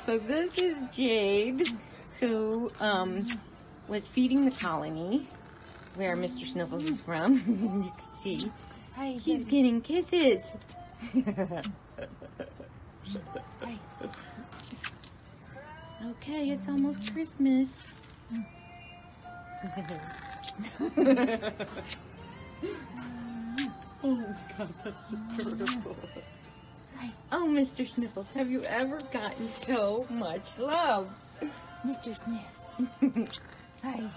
So this is Jade, who was feeding the colony where Mr. Sniffles is from. You can see. Hi, He's getting kisses. Hi. Okay, it's almost Christmas. Oh my God, that's adorable. Oh, Mr. Sniffles, have you ever gotten so much love? Mr. Sniffles. Hi.